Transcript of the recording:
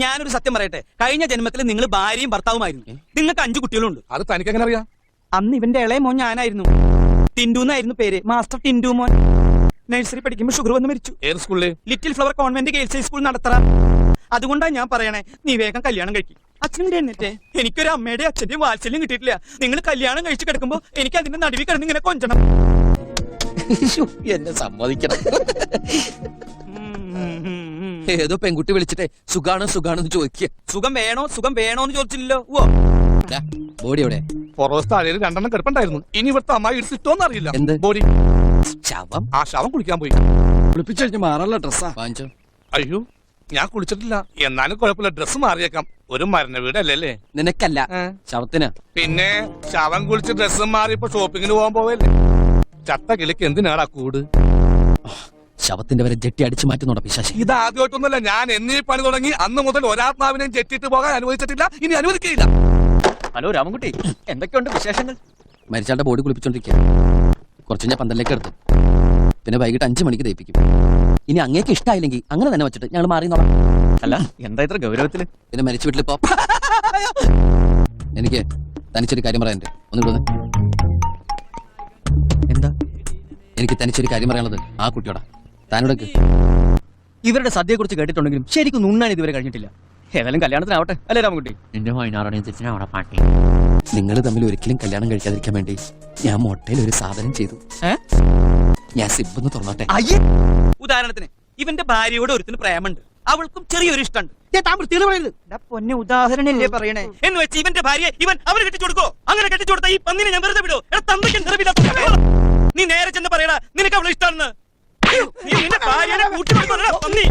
ഞാനൊരു സത്യം പറയട്ടെ, കഴിഞ്ഞ ജന്മത്തിൽ നിങ്ങൾ ഭാര്യയും ഭർത്താവുമായിരുന്നു. നിങ്ങൾക്ക് 5 കുട്ടികളുണ്ട്. അത് തനിക്ക് എങ്ങനെ അറിയാം? അന്ന് ഇവന്റെ ഇളയ മോൻ ഞാനായിരുന്നു. ടിൻഡു എന്നായിരുന്നു പേര്, മാസ്റ്റർ ടിൻഡു മോൻ. നഴ്സറി പഠിക്കുമ്പോൾ ഷുഗർ വന്ന് മരിച്ചു. ഏത് സ്കൂളില്? Little flower convent girls high school Nadathara. അതുകൊണ്ടാ ഞാൻ പറയണേ, നീ വേഗം കല്യാണം കഴിക്കും. അച്ഛൻ്റെ എന്നിട്ടേ എനിക്കൊരു അമ്മയുടെ അച്ഛന്റെയും വാത്സല്യം കിട്ടിയിട്ടില്ല. നിങ്ങൾ കല്യാണം കഴിച്ച് കിടക്കുമ്പോ എനിക്ക് അതിന്റെ നടുവിൽ കിടന്ന് ഇങ്ങനെ കൊഞ്ചണം. എന്നെ സമ്മതിക്കണം. ഏതോ പെൺകുട്ടി വിളിച്ചിട്ടേ സുഖാണെന്ന് ചോദിക്കുക. സുഖം വേണോന്ന് ചോദിച്ചില്ലല്ലോ. ഓ ബോഡി എവിടെ? പുറവസ്ഥ അഴയിൽ 2 കിടപ്പുണ്ടായിരുന്നു. ഇനി ഇവിടുത്തെ അമ്മായി എടുത്തിട്ടോന്ന് അറിയില്ല. എന്ത് ബോഡി? ശവം. ആ ശവം കുളിക്കാൻ പോയി. കുളിപ്പിച്ചു കഴിഞ്ഞ് മാറാനുള്ള ഡ്രസ്സാ വാങ്ങിച്ചോ? അയ്യോ, ഞാൻ കുളിച്ചിട്ടില്ല. എന്നാലും കുഴപ്പമില്ല, ഡ്രസ് മാറിയേക്കാം. ഒരു മരണ വീടല്ലേ? നിനക്കല്ല, ശവത്തിന്. പിന്നെ ശവം കുളിച്ച് ഡ്രസ്സും മാറി ഇപ്പൊ ഷോപ്പിങ്ങിന് പോകാൻ പോവല്ലേ? ചത്ത കിളിക്ക് എന്തിനാടാ കൂട്? ശവത്തിന്റെ വരെ ജെട്ടി അടിച്ചു മാറ്റുന്നുണ്ടോ പിശാശി? ഇത് ആദ്യമായിട്ടൊന്നുമല്ല. ഞാൻ എന്നീ പണി തുടങ്ങി അന്ന് മുതൽ ഒരാത്മാവിനെയും ജെറ്റിട്ട് പോകാൻ അനുവദിച്ചിട്ടില്ല, ഇനി അനുവദിക്കില്ല. ഹലോ രാമൻകുട്ടി, എന്തൊക്കെയുണ്ട് വിശേഷങ്ങൾ? മരിച്ചാളുടെ ബോഡി കുളിപ്പിച്ചോണ്ടിരിക്കുക. കുറച്ച് ഞാൻ 12 എടുത്തു. പിന്നെ വൈകിട്ട് 5 മണിക്ക് തേപ്പിക്കും. ഇനി അങ്ങേക്ക് ഇഷ്ടമായില്ലെങ്കിൽ അങ്ങനെ തന്നെ വെച്ചിട്ട് ഞങ്ങൾ മാറിന്നോളാം. അല്ല, എന്താ ഇത്ര ഗൗരവത്തില്? പിന്നെ മരിച്ച വീട്ടിലിപ്പോ എനിക്ക് തനിച്ചൊരു കാര്യം പറയാനുണ്ട്. ഒന്നിവിടെ എന്താ? എനിക്ക് തനിച്ചൊരു കാര്യം പറയാനുള്ളത് ആ കുട്ടിയോടാ. താനോടൊക്കെ ഇവരുടെ സദ്യയെ കുറിച്ച് കേട്ടിട്ടുണ്ടെങ്കിലും ശരിക്കും ഉണ്ണാൻ ഇതുവരെ കഴിഞ്ഞിട്ടില്ല. ഏതായാലും കല്യാണത്തിനാവട്ടെ അല്ലേ രാമൻകുട്ടി? എന്റെ പാട്ടി. നിങ്ങൾ തമ്മിൽ ഒരിക്കലും കല്യാണം കഴിക്കാതിരിക്കാൻ വേണ്ടി ഞാൻ മൊട്ടയിൽ ഒരു സാധനം ചെയ്തു. ഞാൻ സിബ് തുറന്നോട്ടെ. ഉദാഹരണത്തിന് ഇവന്റെ ഭാര്യയോട് ഒരുത്തിന് പ്രേമുണ്ട്, അവൾക്കും ചെറിയൊരു ഇഷ്ടമുണ്ട്. പൊന്നെ ഉദാഹരണല്ലേ പറയണേ എന്ന് വെച്ച് ഇവന്റെ ഭാര്യ ഇവൻ അവന് കെട്ടിച്ചു കൊടുക്കോ? അങ്ങനെ കെട്ടിച്ചു കൊടുത്ത ഈ പന്നിനെ ഞാൻ വെറുതെ വിടോ? നീ നേരെ ചെന്ന് പറയടാ നിനക്ക് അവളെ ഇഷ്ടമാണെന്ന്. നീ നിന്റെ ഭാര്യനെ കൂട്ടി പന്നി.